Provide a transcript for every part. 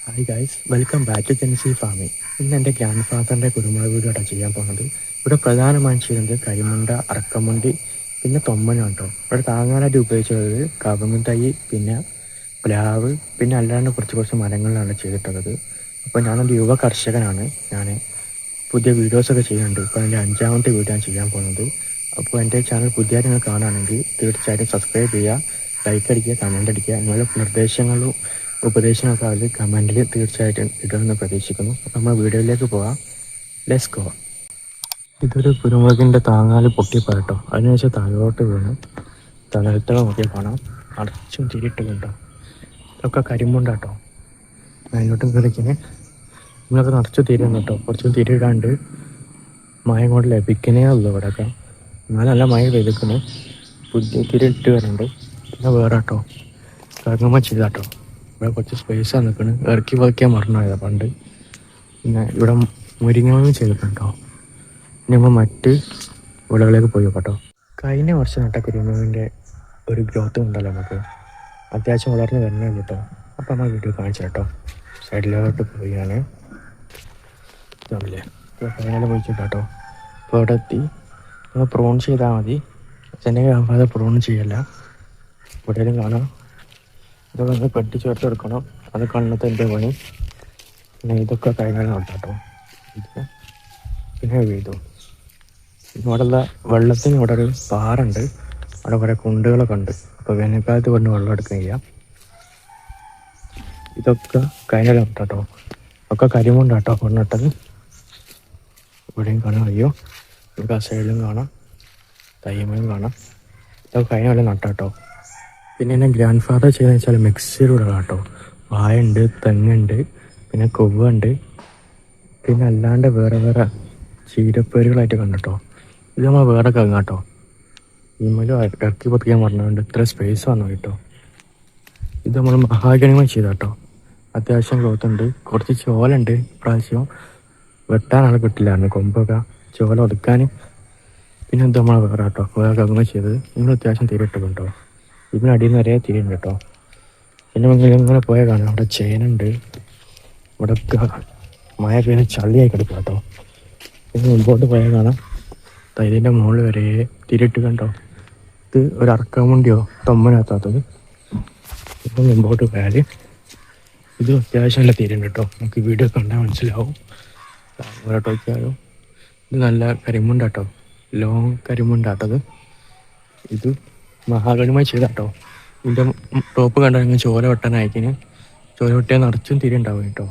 Hi guys, welcome back to gen Z farming. ഇന്ന് എൻ്റെ grand ഫാദറിൻ്റെ കുരുമുളക് വീടാണ് ചെയ്യാൻ പോകുന്നത്. ഇവിടെ പ്രധാനമായും ചെയ്യുന്നത് കരിമുണ്ട, അറക്കമുണ്ടി, പിന്നെ തൊമ്മനം കേട്ടോ. ഇവിടെ താങ്ങാനായിട്ട് ഉപയോഗിച്ചത് കവുങ്ങ് തൈ, പിന്നെ പ്ലാവ്, പിന്നെ അല്ലാണ്ട് കുറച്ച് മരങ്ങളിലാണ് ചെയ്തിട്ടുള്ളത്. അപ്പോൾ ഞാനൊരു യുവ കർഷകനാണ്. ഞാൻ പുതിയ വീഡിയോസൊക്കെ ചെയ്യുന്നുണ്ട്. ഇപ്പോൾ എൻ്റെ 5ാമത്തെ വീഡിയോ ഞാൻ ചെയ്യാൻ പോകുന്നത്. അപ്പോൾ എൻ്റെ ചാനൽ പുതിയതായിട്ട് നിങ്ങൾ കാണുകയാണെങ്കിൽ തീർച്ചയായിട്ടും സബ്സ്ക്രൈബ് ചെയ്യുക, ലൈക്ക് അടിക്കുക, കമൻ്റ് അടിക്കുക. നിങ്ങളുടെ നിർദ്ദേശങ്ങളും ഉപദേശങ്ങളൊക്കെ അതിൽ കമൻറ്റിൽ തീർച്ചയായിട്ടും ഇടുമെന്ന് പ്രതീക്ഷിക്കുന്നു. അപ്പോൾ നമ്മൾ വീഡിയോയിലേക്ക് പോകാം. Let's go. ഇതൊരു കുരുമുളകിൻ്റെ താങ്ങാൽ പൊട്ടിപ്പോയിട്ടോ. അതിനുശേഷം താഴോട്ട് വീണ് തലത്തോളം നോക്കിയാൽ കാണാം അടച്ചും തിരിയിട്ട് കൊണ്ടോ. ഇതൊക്കെ കരിമ്പുണ്ടാട്ടോ. അതിലോട്ടും കറിക്കിന് നമ്മളൊക്കെ നിറച്ച് തിരിയുന്നു കേട്ടോ. കുറച്ച് തിരിയിടാണ്ട് മഴ കൊണ്ട് ലഭിക്കുന്നേ ഉള്ളൂ ഇവിടെയൊക്കെ. എന്നാലും നല്ല മഴ പെയ്തിക്കുന്നു. പുതിയ തിരിയിട്ട് വരുന്നുണ്ട്. പിന്നെ വേറെ കേട്ടോ കറങ്ങുമ്പോൾ ചെയ്താട്ടോ. ഇവിടെ കുറച്ച് സ്പേസാണ് നിൽക്കുന്നത്. ഇറക്കി വയ്ക്കാൻ മറന്നുപോയതാണ് പണ്ട്. പിന്നെ ഇവിടെ മുരിങ്ങയും ചെയ്തിട്ടുണ്ടോ. ഇനി നമ്മൾ മറ്റ് വിളകളിലേക്ക് പോയി കേട്ടോ. കഴിഞ്ഞ വർഷം നട്ട കുരുമുളകിൻ്റെ ഒരു ഗ്രോത്തും ഉണ്ടല്ലോ നമുക്ക്. അത്യാവശ്യം വളർന്ന് വരുന്നേ ഉള്ളൂ കേട്ടോ. അപ്പോൾ നമ്മൾ വീഡിയോ കാണിച്ചു കേട്ടോ. സൈഡിലോട്ട് പോയി ഞാൻ ഇതാവില്ലേ ഫൈനൽ പോയിച്ചിട്ടോ. അപ്പോൾ അവിടെ എത്തി നമ്മൾ പ്രൂൺ ചെയ്താൽ മതി. ചെന്നൈ ആകാതെ പ്രൂൺ ചെയ്യല്ല. എവിടെയെങ്കിലും കാണാം. ഇതൊക്കെ ഒന്ന് പെട്ടി ചേർത്ത് എടുക്കണം. അത് കണ്ണത്തെ എൻ്റെ പണി. പിന്നെ ഇതൊക്കെ കഴിഞ്ഞാൽ നോട്ടാട്ടോ. ഇത് പിന്നെ വീഴും. ഇവിടെയുള്ള വെള്ളത്തിന് ഇവിടെ ഒരു പാറുണ്ട്. അവിടെ കുറേ കുണ്ടുകളൊക്കെ ഉണ്ട്. അപ്പോൾ വേനൽക്കാലത്ത് കൊണ്ട് വെള്ളം എടുക്കുകയും ചെയ്യാം. ഇതൊക്കെ കഴിഞ്ഞാൽ നോട്ടാട്ടോ. ഒക്കെ കരിമുണ്ടാട്ടോ കൊണ്ടിട്ടത്. ഇവിടെയും കാണാം. അയ്യോ നമുക്ക് ആ സൈഡിലും കാണാം, തയ്യമ്മയും കാണാം. ഇതൊക്കെ കഴിഞ്ഞാൽ നട്ടാട്ടോ. പിന്നെ എന്നെ ഗ്രാൻഡ് ഫാദർ ചെയ്തെന്ന് വെച്ചാൽ മിക്സിയിലൂടെ കേട്ടോ. വായുണ്ട്, തെങ്ങുണ്ട്, പിന്നെ കൊവ്വുണ്ട്, പിന്നെ അല്ലാണ്ട് വേറെ വേറെ ചീരപ്പേരുകളായിട്ട് കണ്ടിട്ടോ. ഇത് നമ്മൾ വേറെ കങ്ങാട്ടോ. ഇമ്മലും ഇറക്കി പൊത്തിക്കാൻ പറഞ്ഞുകൊണ്ട് ഇത്ര സ്പേസ് വന്നു കേട്ടോ. ഇത് നമ്മൾ മഹാഗണിമ ചെയ്താട്ടോ. അത്യാവശ്യം ഗ്രോത്ത് ഉണ്ട്. കുറച്ച് ചോലുണ്ട്. ഇപ്രാവശ്യം വെട്ടാനാണ് കിട്ടില്ലായിരുന്നു കൊമ്പൊക്കെ, ചോല ഒതുക്കാൻ. പിന്നെ ഇത് നമ്മൾ വേറെ കേട്ടോ വേറെ കങ്ങ ചെയ്തത്. നിങ്ങൾ അത്യാവശ്യം തിരിയിട്ട് കേട്ടോ. ഇതിന് അടിയിൽ നിന്ന് വരെ തിരിയുണ്ട് കേട്ടോ. പിന്നെ ഇങ്ങനെ പോയാൽ കാണാം അവിടെ ചേനുണ്ട്. ഇവിടെ മഴ പെയ്ത് ചള്ളിയായി കിടക്കുക കേട്ടോ. പിന്നെ മുമ്പോട്ട് പോയാൽ കാണാം തൈരിൻ്റെ മുകളിൽ വരെ തിരിയിട്ട് കണ്ടോ. ഇത് ഒരു അറക്കമുണ്ടിയോ തൊമ്മനാത്താത്തത്. ഇപ്പം മുമ്പോട്ട് പോയാൽ ഇത് അത്യാവശ്യം നല്ല തിരിയുണ്ട് കേട്ടോ. നമുക്ക് വീഡിയോ കണ്ടാൽ മനസ്സിലാവും. വേറോട്ട് നോക്കിയാലോ. ഇത് നല്ല കരിമുണ്ടാട്ടോ, ലോങ് കരിമുണ്ടാട്ടത്. ഇത് മഹാഗണിമായി ചെയ്താട്ടോ. ഇതിൻ്റെ ടോപ്പ് കണ്ടാൽ നിങ്ങൾ ചോര വെട്ടാൻ അയക്കിന്. ചോര വെട്ടിയാൽ നിറച്ചും തിരി ഉണ്ടാവും കേട്ടോ.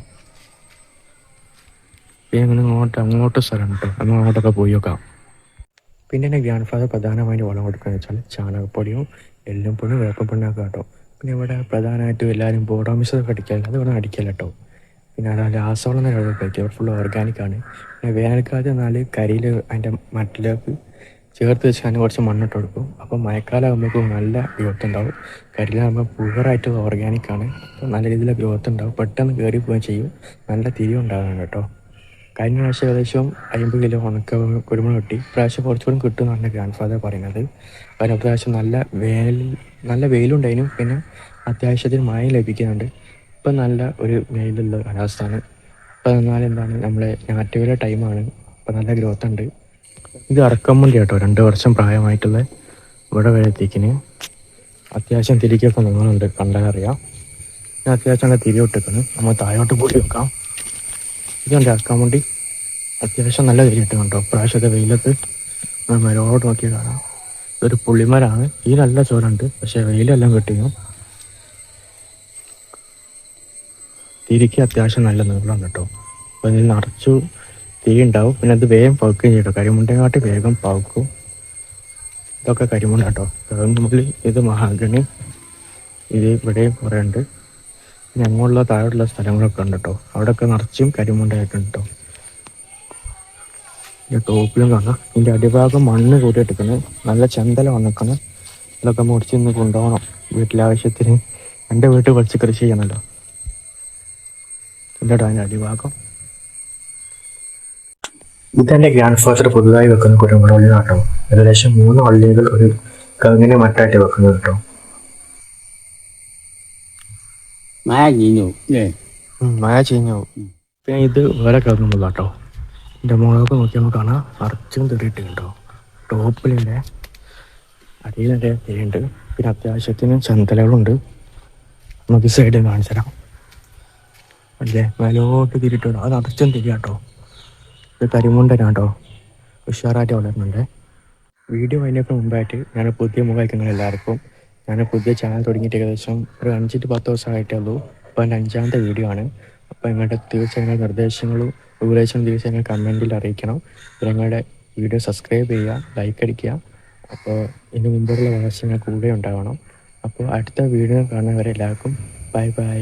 പിന്നെ അങ്ങനെ അങ്ങോട്ട് സ്ഥലം കേട്ടോ. നമ്മൾ അങ്ങോട്ടൊക്കെ പോയി നോക്കാം. പിന്നെ എൻ്റെ ഗ്രാൻഡ് ഫാദർ പ്രധാനമായിട്ട് വളം കൊടുക്കുകയെന്ന് വെച്ചാൽ ചാണകപ്പൊടിയും എല്ലും പൊടിയും വേപ്പപ്പൊടിയൊക്കെ കേട്ടോ. പിന്നെ ഇവിടെ പ്രധാനമായിട്ടും എല്ലാവരും ബോഡോമിസൊക്കെ അടിക്കാറില്ല. അത് ഇവിടെ അടിക്കല്ല കേട്ടോ. പിന്നെ അത് രാസവളം തന്നെ ഇവിടെ കഴിക്കുക. ഫുൾ ഓർഗാനിക്കാണ്. പിന്നെ വേനൽക്കാലത്ത് എന്നാൽ കരിയിൽ അതിൻ്റെ മറ്റിലേക്ക് ചേർത്ത് വെച്ച് അതിന് കുറച്ച് മണ്ണിട്ട് കൊടുക്കും. അപ്പോൾ മഴക്കാലം ആകുമ്പോഴേക്കും നല്ല ഗ്രോത്ത് ഉണ്ടാവും. കരിയിലാകുമ്പോൾ പ്യുവറായിട്ട് ഓർഗാനിക്കാണ്. അപ്പോൾ നല്ല രീതിയിൽ ഗ്രോത്ത് ഉണ്ടാവും. പെട്ടെന്ന് കയറി പോവുകയും ചെയ്യും. നല്ല തിരി ഉണ്ടാകുന്നുണ്ട് കേട്ടോ. കഴിഞ്ഞ പ്രാവശ്യം ഏകദേശം 50 കിലോ ഉണക്ക കുരുമുളക് കിട്ടി. ഇപ്രാവശ്യം കുറച്ചുകൂടി കിട്ടും എന്നാണ് ഗ്രാൻഡ് ഫാദർ പറയുന്നത്. കാരണം പ്രാവശ്യം നല്ല വെയിലുണ്ടായിരുന്നു. പിന്നെ അത്യാവശ്യത്തിന് മഴ ലഭിക്കുന്നുണ്ട്. ഇപ്പം നല്ല ഒരു വെയിലുള്ള കാലാവസ്ഥയാണ്. ഇപ്പം എന്നാൽ എന്താണ് നമ്മളെ ഞാറ്റുവേല ടൈമാണ്. ഇപ്പം നല്ല ഗ്രോത്ത് ഉണ്ട്. ഇത് അറക്കമുണ്ടി കേട്ടോ. 2 വർഷം പ്രായമായിട്ടുള്ള ഇവിടെ വരെ എത്തിക്കിന്. അത്യാവശ്യം തിരിക്കൊക്കെ നിങ്ങളുണ്ട്, കണ്ടാലറിയാം. ഞാൻ അത്യാവശ്യം നല്ല തിരി ഇട്ടിരിക്കുന്നു. നമ്മൾ താഴോട്ട് പോയി വെക്കാം. ഇതുണ്ട് അറക്കമുണ്ടി. അത്യാവശ്യം നല്ല തിരി ഇട്ട് കണ്ടോ. പ്രാവശ്യത്തെ വെയിലത്ത് മരോട് നോക്കിയാൽ കാണാം. ഇതൊരു പുള്ളിമരാണ്. ഈ നല്ല ചോറുണ്ട്, പക്ഷേ വെയിലെല്ലാം കിട്ടിയോ. തിരിക്ക് അത്യാവശ്യം നല്ല നീളം കേട്ടോ. അപ്പോൾ ഇതിൽ നിറച്ചു തിരി ഉണ്ടാവും. പിന്നെ അത് വേഗം പഴുക്കുകയും ചെയ്യും. കരിമുണ്ടങ്ങാട്ടി വേഗം പഴുക്കും. ഇതൊക്കെ കരിമുണ്ട കേട്ടോ. നമ്മൾ ഇത് മഹാഗണി. ഇത് ഇവിടെയും കുറേ ഉണ്ട്. പിന്നെ അങ്ങോട്ടുള്ള താഴെയുള്ള സ്ഥലങ്ങളൊക്കെ ഉണ്ട് കേട്ടോ. അവിടെയൊക്കെ നിറച്ചും കരിമുണ്ടായിട്ടുണ്ട് കേട്ടോ. ഇതിൻ്റെ ടോപ്പിലും കാണാം. ഇതിൻ്റെ അടിഭാഗം മണ്ണ് കൂട്ടിയിട്ടിരിക്കുന്നത്. നല്ല ചെന്തല വന്നിരിക്കണം. ഇതൊക്കെ മുറിച്ച് ഇന്ന് കൊണ്ടുപോകണം വീട്ടിലാവശ്യത്തിന്. എൻ്റെ വീട്ടിൽ കുറച്ച് കൃഷി ചെയ്യണമല്ലോ. ഇല്ലട്ടോ അതിൻ്റെ അടിഭാഗം. ഇതെൻ്റെ ഗ്രാൻഡ് ഫാദർ പുതുതായി വെക്കുന്ന കുരുമുളക് വള്ളി കേട്ടോ. ഏകദേശം 3 വള്ളികൾ ഒരു കങ്ങിനെ മറ്റായിട്ട് വെക്കുന്നത് കേട്ടോ. Má gì nhục nè. മഴ ചീഞ്ഞു പോകും. പിന്നെ ഇത് വേറെ കിടക്കുമ്പോൾ കേട്ടോ, എൻ്റെ മുളകൊക്കെ നോക്കിയാൽ നമുക്ക് കാണാം നിറച്ചും തെറിയിട്ട് കേട്ടോ. ടോപ്പിലിൻ്റെ അടിയിലെ തെരിയുണ്ട്. പിന്നെ അത്യാവശ്യത്തിന് ചന്തലകളുണ്ട്. നമുക്ക് സൈഡിൽ കാണിച്ചു തരാം. അല്ലേ മേലോട്ട് തിരിട്ടോ, അത് നിറച്ചും തിരിയാ കേട്ടോ. ഇത് കരിമുണ്ടനാണ് കേട്ടോ, ഉഷാറായിട്ട് വളരുന്നുണ്ട്. വീഡിയോ അതിനൊക്കെ മുമ്പായിട്ട് ഞാൻ പുതിയ മുഖം എല്ലാവർക്കും, ഞാൻ പുതിയ ചാനൽ തുടങ്ങിയിട്ട് ഏകദേശം ഒരു 5 to 10 ദിവസമായിട്ടേ ഉള്ളൂ. അപ്പോൾ എൻ്റെ 5ാമത്തെ വീഡിയോ ആണ്. അപ്പോൾ നിങ്ങളുടെ തീർച്ചയായും നിർദ്ദേശങ്ങളും ഉപദേശങ്ങളും തീർച്ചയായും കമൻറ്റിൽ അറിയിക്കണം. പിന്നെ നിങ്ങളുടെ വീഡിയോ സബ്സ്ക്രൈബ് ചെയ്യുക, ലൈക്ക് അടിക്കുക. അപ്പോൾ ഇതിന് മുമ്പുള്ള വളർച്ച കൂടെ ഉണ്ടാവണം. അപ്പോൾ അടുത്ത വീഡിയോ കാണുന്നവരെ എല്ലാവർക്കും ബൈ ബൈ.